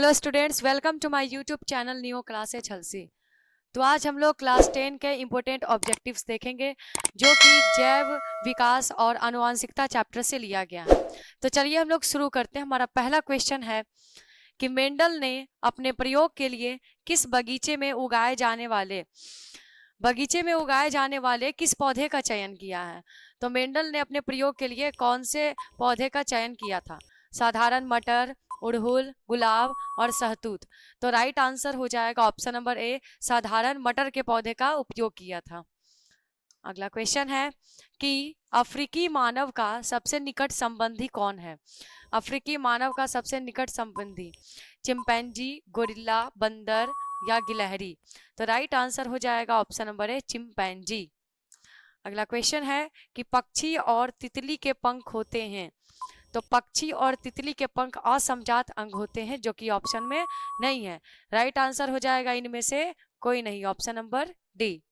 Hello students, welcome to my YouTube channel new classes हलसी। तो आज हम लोग क्लास 10 के इम्पोर्टेंट ऑब्जेक्टिव्स देखेंगे जो कि जैव विकास और आनुवंशिकता चैप्टर से लिया गया है। तो चलिए हम लोग शुरू करते हैं। हमारा पहला क्वेश्चन है कि मेंडल ने अपने प्रयोग के लिए किस बगीचे में उगाए जाने वाले किस पौधे का चयन किया है। तो मेंडल ने अपने प्रयोग के लिए कौन से पौधे का चयन किया था? साधारण मटर, उड़हुल, गुलाब और सहतूत। तो राइट आंसर हो जाएगा ऑप्शन नंबर ए, साधारण मटर के पौधे का उपयोग किया था। अगला क्वेश्चन है कि अफ्रीकी मानव का सबसे निकट संबंधी कौन है? अफ्रीकी मानव का सबसे निकट संबंधी चिंपैंजी, गोरिल्ला, बंदर या गिलहरी। तो राइट आंसर हो जाएगा ऑप्शन नंबर ए, चिंपैंजी। अगला क्वेश्चन है कि पक्षी और तितली के पंख होते हैं। तो पक्षी और तितली के पंख असमजात अंग होते हैं, जो कि ऑप्शन में नहीं है। राइट आंसर हो जाएगा इनमें से कोई नहीं, ऑप्शन नंबर डी।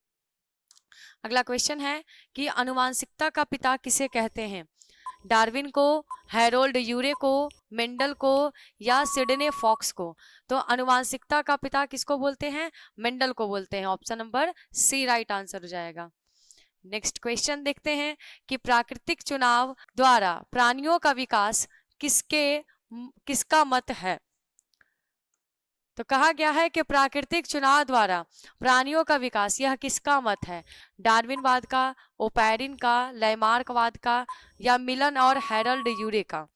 अगला क्वेश्चन है कि आनुवंशिकता का पिता किसे कहते हैं? डार्विन को, हैरोल्ड यूरे को, मेंडल को या सिडने फॉक्स को। तो आनुवंशिकता का पिता किसको बोलते हैं? मेंडल को बोलते हैं। Option number C right answer हो जाएगा। नेक्स्ट क्वेश्चन देखते हैं कि प्राकृतिक चुनाव द्वारा प्राणियों का विकास किसका मत है? तो कहा गया है कि प्राकृतिक चुनाव द्वारा प्राणियों का विकास यह किसका मत है? डार्विनवाद का, ओपैरिन का, लैमार्कवाद का या मिलन और हैरल्ड यूरे का।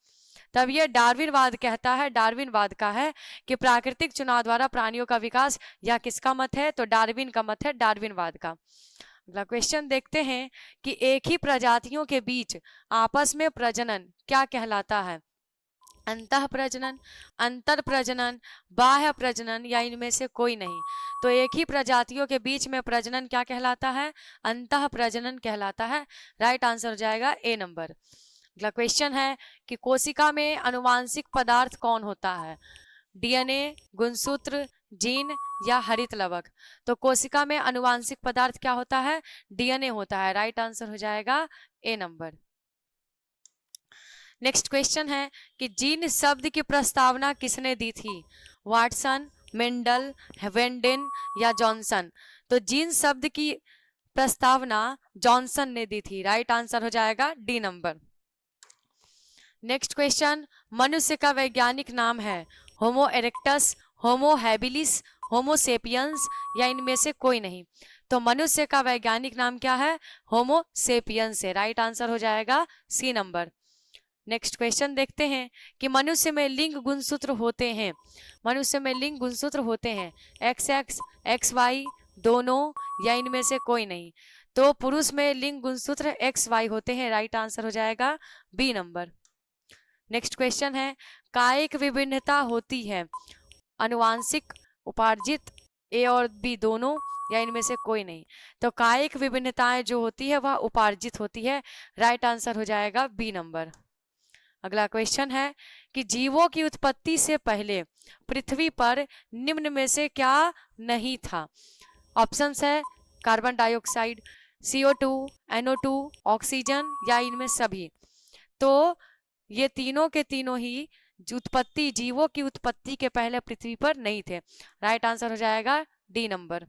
तब ये डार्विनवाद कहता है, डार्विनवाद का है कि प्राकृतिक चुनाव द्वारा प्राणियों का विकास यह किसका मत है? तो डार्विन का मत है, डार्विनवाद का। अगला क्वेश्चन देखते हैं कि एक ही प्रजातियों के बीच आपस में प्रजनन क्या कहलाता है? अंतः प्रजनन, अंतर प्रजनन, बाह्य प्रजनन या इनमें से कोई नहीं। तो एक ही प्रजातियों के बीच में प्रजनन क्या कहलाता है? अंतः प्रजनन कहलाता है। राइट आंसर हो जाएगा ए नंबर। अगला क्वेश्चन है कि कोशिका में आनुवांशिक पदार्थ कौन होता है? डीएनए, गुणसूत्र, जीन या हरित लवक। तो कोशिका में आनुवांशिक पदार्थ क्या होता है? डीएनए होता है। राइट आंसर हो जाएगा ए नंबर। नेक्स्ट क्वेश्चन है कि जीन शब्द की प्रस्तावना किसने दी थी? वाटसन, मेंडल, वेंडेन या जॉनसन। तो जीन शब्द की प्रस्तावना जॉनसन ने दी थी। राइट आंसर हो जाएगा डी नंबर। नेक्स्ट क्वेश्चन, मनुष्य का वैज्ञानिक नाम है? होमो इरेक्टस, होमो हैबिलिस, होमो सेपियंस या इनमें से कोई नहीं। तो मनुष्य का वैज्ञानिक नाम क्या है? होमो सेपियंस है। राइट आंसर हो जाएगा सी नंबर। नेक्स्ट क्वेश्चन देखते हैं कि मनुष्य में लिंग गुणसूत्र होते हैं। मनुष्य में लिंग गुणसूत्र होते हैं एक्स एक्स, एक्स वाई, दोनों या इनमें से कोई नहीं। तो पुरुष में लिंग गुणसूत्र एक्स वाई होते हैं। राइट आंसर हो जाएगा बी नंबर। नेक्स्ट क्वेश्चन है, कायिक विभिन्नता होती है आनुवांशिक, उपार्जित, ए और बी दोनों या इनमें से कोई नहीं। तो कायिक विभिन्नताएं जो होती है वह उपार्जित होती है। राइट आंसर हो जाएगा बी नंबर। अगला क्वेश्चन है कि जीवों की उत्पत्ति से पहले पृथ्वी पर निम्न में से क्या नहीं था? ऑप्शंस है carbon dioxide, CO2, NO2, oxygen या इनमें सभी। तो ये तीनों के तीनों ही उत्पत्ति, जीवों की उत्पत्ति के पहले पृथ्वी पर नहीं थे। राइट आंसर हो जाएगा डी नंबर।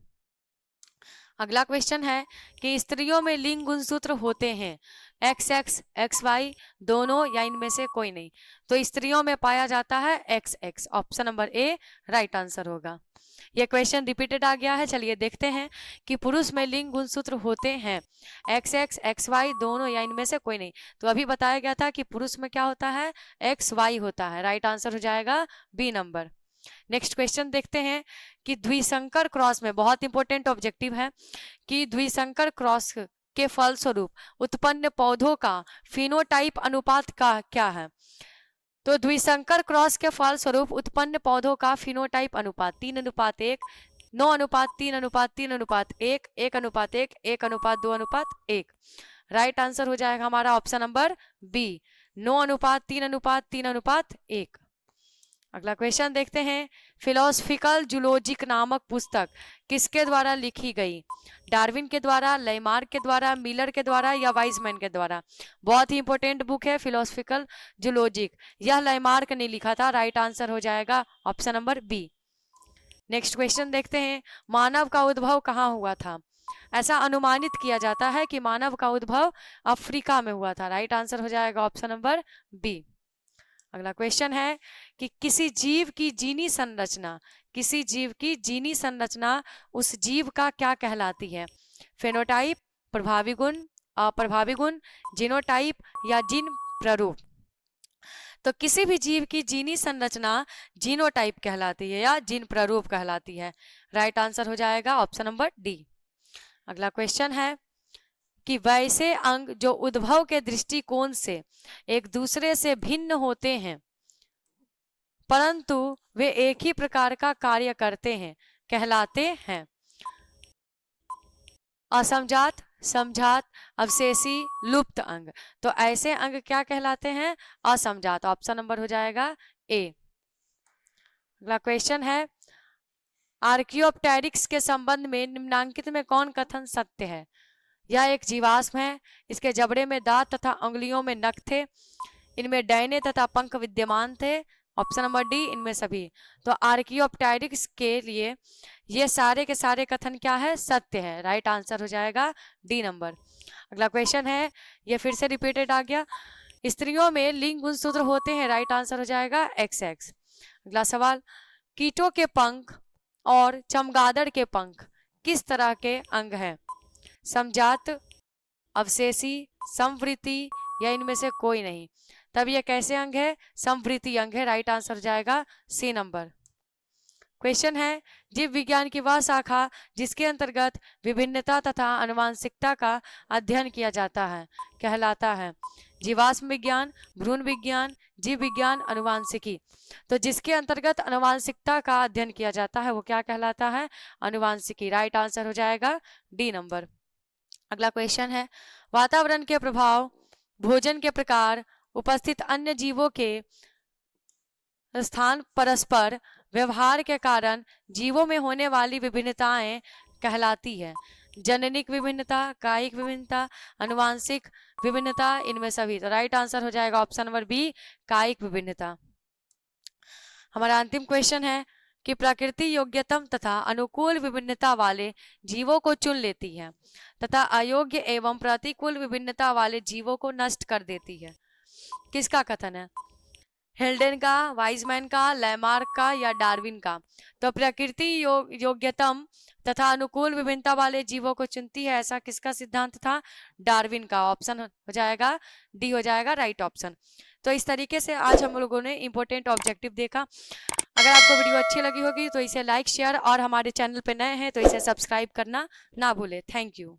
अगला क्वेश्चन है कि स्त्रियों में लिंग गुणसूत्र होते हैं एक्स एक्स, एक्स वाई, दोनों या इनमें से कोई नहीं। तो स्त्रियों में पाया जाता है x x. Option number A right answer होगा। यह क्वेश्चन रिपीटेड आ गया है। चलिए देखते हैं कि पुरुष में लिंग गुणसूत्र होते हैं एक्स एक्स, एक्स वाई, दोनों या इनमें से कोई नहीं। तो अभी बताया गया था कि पुरुष में क्या होता है? एक्स वाई होता है। राइट आंसर हो जाएगा बी नंबर। नेक्स्ट क्वेश्चन देखते हैं कि द्विसंकर क्रॉस में, बहुत इंपॉर्टेंट ऑब्जेक्टिव है, कि द्विसंकर क्रॉस के फलस्वरूप उत्पन्न पौधों का फिनोटाइप अनुपात का क्या है? तो द्विसंकर क्रॉस के फलस्वरूप उत्पन्न पौधों का फिनोटाइप अनुपात 3:1, 9:3:3:1, 1:1, 1:2:1। राइट आंसर हो जाएगा हमारा ऑप्शन नंबर बी, 9:3:3:1। अगला क्वेश्चन देखते हैं, फिलोसफिकल जूलॉजिक नामक पुस्तक किसके द्वारा लिखी गई? डार्विन के द्वारा, लेमार्क के द्वारा, मिलर के द्वारा या वाइजमैन के द्वारा? बहुत ही इंपॉर्टेंट बुक है फिलोसफिकल जूलॉजिक। यह लेमार्क ने लिखा था। राइट आंसर हो जाएगा option number B. Next question देखते हैं, मानव का उद्भव कहाँ हुआ था? ऐसा अनुमानित किया जाता है कि मानव का उद्भव अफ्रीका में हुआ था। राइट आंसर हो जाएगा ऑप्शन नंबर बी। अगला क्वेश्चन है कि किसी जीव की जीनी संरचना, किसी जीव की जीनी संरचना उस जीव का क्या कहलाती है? फेनोटाइप, प्रभावी गुण, अप्रभावी गुण, जीनोटाइप या जीन प्ररूप? तो किसी भी जीव की जीनी संरचना जीनोटाइप कहलाती है या जीन प्ररूप कहलाती है। राइट आंसर हो जाएगा ऑप्शन नंबर डी। अगला क्वेश्चन है कि वैसे अंग जो उद्भव के दृष्टिकोण से एक दूसरे से भिन्न होते हैं परंतु वे एक ही प्रकार का कार्य करते हैं कहलाते हैं? असमजात, समझात, अवशेषी, लुप्त अंग। तो ऐसे अंग क्या कहलाते हैं? असमजात। ऑप्शन नंबर हो जाएगा ए। अगला क्वेश्चन है, आर्कियोप्टेरिक्स के संबंध में निम्नांकित में कौन कथन सत्य है? यह एक जीवाश्म है, इसके जबड़े में दांत तथा उंगलियों में नख थे, इनमें डैने तथा पंख विद्यमान थे। ऑप्शन नंबर डी, इनमें सभी। तो आर्कियोप्टेरिक्स के लिए ये सारे के सारे कथन क्या है? सत्य है। राइट आंसर हो जाएगा डी नंबर। अगला क्वेश्चन है, ये फिर से रिपीटेड आ गया, स्त्रियों में लिंग गुणसूत्र होते हैं। राइट आंसर हो जाएगा XX। अगला सवाल, कीटों के पंख और चमगादड़ के पंख किस तरह के अंग हैं? समजात, अवशेषी, समवृत्ति या इनमें से कोई नहीं? तब यह कैसे अंग है? समवृत्ति अंग है। राइट आंसर हो जाएगा सी नंबर। क्वेश्चन है, जीव विज्ञान की वह शाखा जिसके अंतर्गत विभिन्नता तथा आनुवंशिकता का अध्ययन किया जाता है कहलाता है? जीवाश्म विज्ञान, भ्रूण विज्ञान, जीव विज्ञान, आनुवंशिकी। तो जिसके अंतर्गत आनुवंशिकता का अध्ययन किया जाता है वो क्या कहलाता है? आनुवंशिकी। राइट आंसर हो जाएगा डी नंबर। अगला क्वेश्चन है, वातावरण के प्रभाव, भोजन के प्रकार, उपस्थित अन्य जीवों के स्थान, परस्पर व्यवहार के कारण जीवों में होने वाली विभिन्नताएं कहलाती है? जननिक विभिन्नता, कायिक विभिन्नता, आनुवांशिक विभिन्नता, इनमें सभी। तो राइट आंसर हो जाएगा ऑप्शन नंबर बी, कायिक विभिन्नता। हमारा अंतिम क्वेश्चन है कि प्रकृति योग्यतम तथा अनुकूल विभिन्नता वाले जीवों को चुन लेती है तथा अयोग्य एवं प्रतिकूल विभिन्नता वाले जीवों को नष्ट कर देती है। किसका कथन है? हेल्डेन का, वाइजमैन का, लेमार्क का या डार्विन का? तो प्रकृति योग्यतम तथा अनुकूल विभिन्नता वाले जीवों को चुनती है, ऐसा किसका सिद्धांत था? डार्विन का। ऑप्शन हो जाएगा डी, हो जाएगा राइट ऑप्शन। तो इस तरीके से आज हम लोगों ने इंपॉर्टेंट ऑब्जेक्टिव देखा। अगर आपको वीडियो अच्छी लगी होगी तो इसे लाइक, शेयर और हमारे चैनल पे नए हैं तो इसे सब्सक्राइब करना ना भूलें। Thank you.